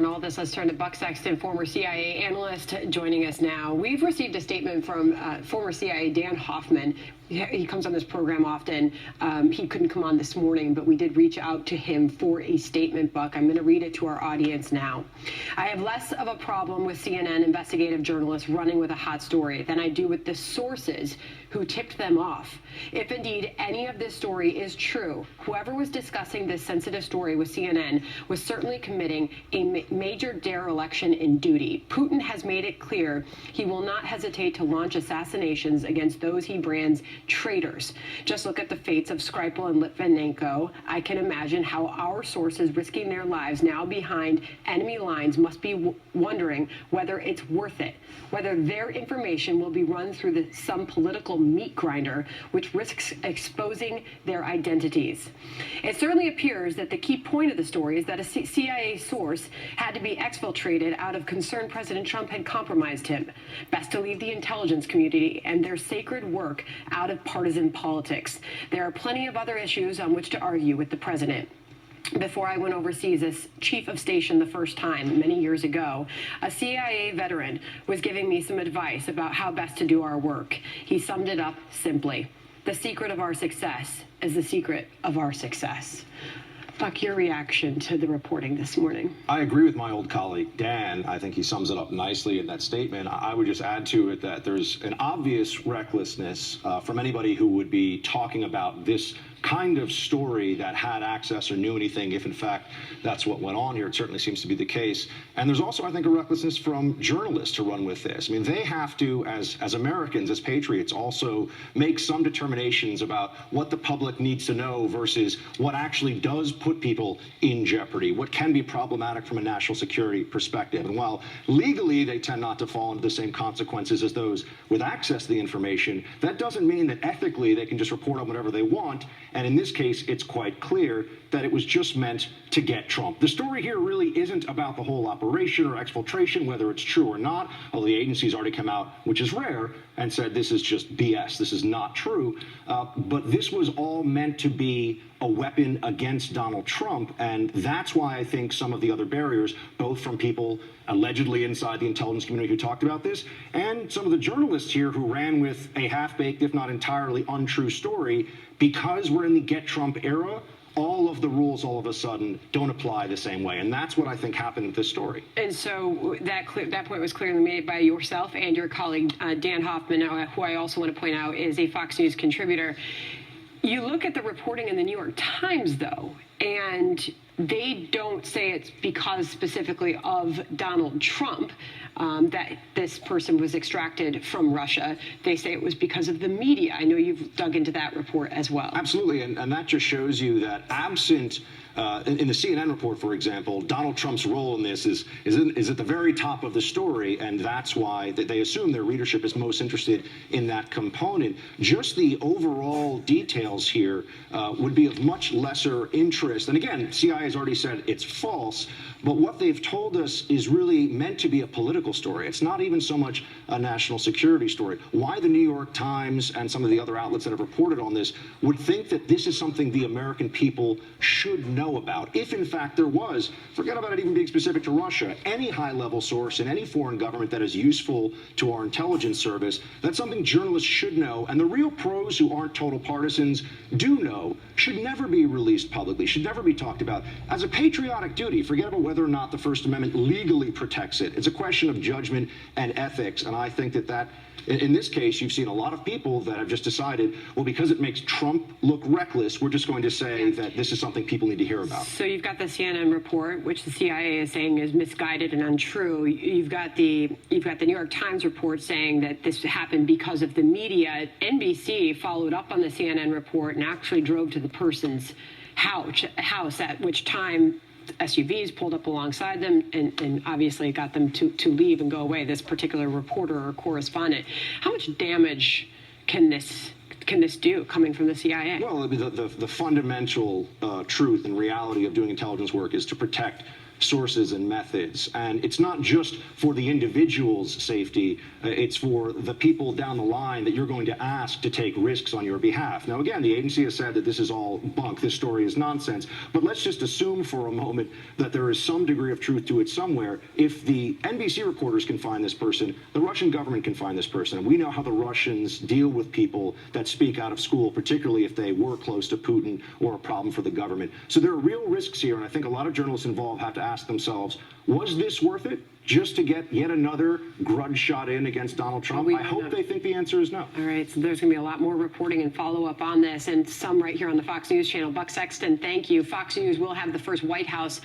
on all this. Let's turn to Buck Sexton, former CIA analyst, joining us now. We've received a statement from former CIA Dan Hoffman. He comes on this program often. He couldn't come on this morning, but we did reach out to him for a statement, Buck. I'm going to read it to our audience now. I have less of a problem with CNN investigative journalists running with a hot story than I do with the sources who tipped them off. If indeed any of this story is true, whoever was discussing this sensitive story with CNN was certainly committing a major dereliction in duty. Putin has made it clear he will not hesitate to launch assassinations against those he brands traitors. Just look at the fates of Skripal and Litvinenko. I can imagine how our sources risking their lives now behind enemy lines must be wondering whether it's worth it, whether their information will be run through some political meat grinder, which risks exposing their identities. It certainly appears that the key point of the story is that a CIA source had to be exfiltrated out of concern President Trump had compromised him. Best to leave the intelligence community and their sacred work out of partisan politics. There are plenty of other issues on which to argue with the president. Before I went overseas as chief of station the first time, many years ago, a CIA veteran was giving me some advice about how best to do our work. He summed it up simply: the secret of our success is the secret of our success. Buck, your reaction to the reporting this morning? I agree with my old colleague, Dan. I think he sums it up nicely in that statement. I would just add to it that there's an obvious recklessness from anybody who would be talking about this kind of story that had access or knew anything, if in fact that's what went on here. It certainly seems to be the case. And there's also, I think, a recklessness from journalists to run with this. I mean, they have to, as Americans, as patriots, also make some determinations about what the public needs to know versus what actually does put people in jeopardy, what can be problematic from a national security perspective. And while legally they tend not to fall into the same consequences as those with access to the information, that doesn't mean that ethically they can just report on whatever they want. And in this case, it's quite clear that it was just meant to get Trump. The story here really isn't about the whole operation or exfiltration, whether it's true or not, although the agency's already come out, which is rare, and said this is just BS, this is not true. But this was all meant to be a weapon against Donald Trump, and that's why I think some of the other barriers, both from people allegedly inside the intelligence community who talked about this, and some of the journalists here who ran with a half-baked, if not entirely untrue story, because we're in the get Trump era, all of the rules all of a sudden don't apply the same way. And that's what I think happened with this story. And so that point was clearly made by yourself and your colleague, Dan Hoffman, who I also want to point out is a Fox News contributor. You look at the reporting in the New York Times, though, and they don't say it's because specifically of Donald Trump that this person was extracted from Russia. They say it was because of the media. I know you've dug into that report as well. Absolutely, and that just shows you that absent in the CNN report, for example, Donald Trump's role in this is at the very top of the story, and that's why they assume their readership is most interested in that component. Just the overall details here would be of much lesser interest. And again, CIA has already said it's false, but what they've told us is really meant to be a political story. It's not even so much a national security story. Why the New York Times and some of the other outlets that have reported on this would think that this is something the American people should know about. If in fact there was, forget about it even being specific to Russia, any high-level source in any foreign government that is useful to our intelligence service, that's something journalists should know, and the real pros who aren't total partisans do know, should never be released publicly, should never be talked about. As a patriotic duty, forget about whether or not the First Amendment legally protects it. It's a question of judgment and ethics, and I think that in this case, you've seen a lot of people that have just decided, well, because it makes Trump look reckless, we're just going to say that this is something people need to hear about. So you've got the CNN report, which the CIA is saying is misguided and untrue. You've got the New York Times report saying that this happened because of the media. NBC followed up on the CNN report and actually drove to the person's house, at which time SUVs pulled up alongside them and obviously got them to leave and go away, this particular reporter or correspondent. How much damage can this do coming from the CIA? Well, the fundamental truth and reality of doing intelligence work is to protect sources and methods. And it's not just for the individual's safety, it's for the people down the line that you're going to ask to take risks on your behalf. Now, again, the agency has said that this is all bunk, this story is nonsense, but let's just assume for a moment that there is some degree of truth to it somewhere. If the NBC reporters can find this person, the Russian government can find this person. And we know how the Russians deal with people that speak out of school, particularly if they were close to Putin or a problem for the government. So there are real risks here, and I think a lot of journalists involved have to ask themselves, was this worth it just to get yet another grudge shot in against Donald Trump? I hope they think the answer is no. All right, so there's going to be a lot more reporting and follow-up on this, and some right here on the Fox News channel. Buck Sexton, thank you. Fox News will have the first White House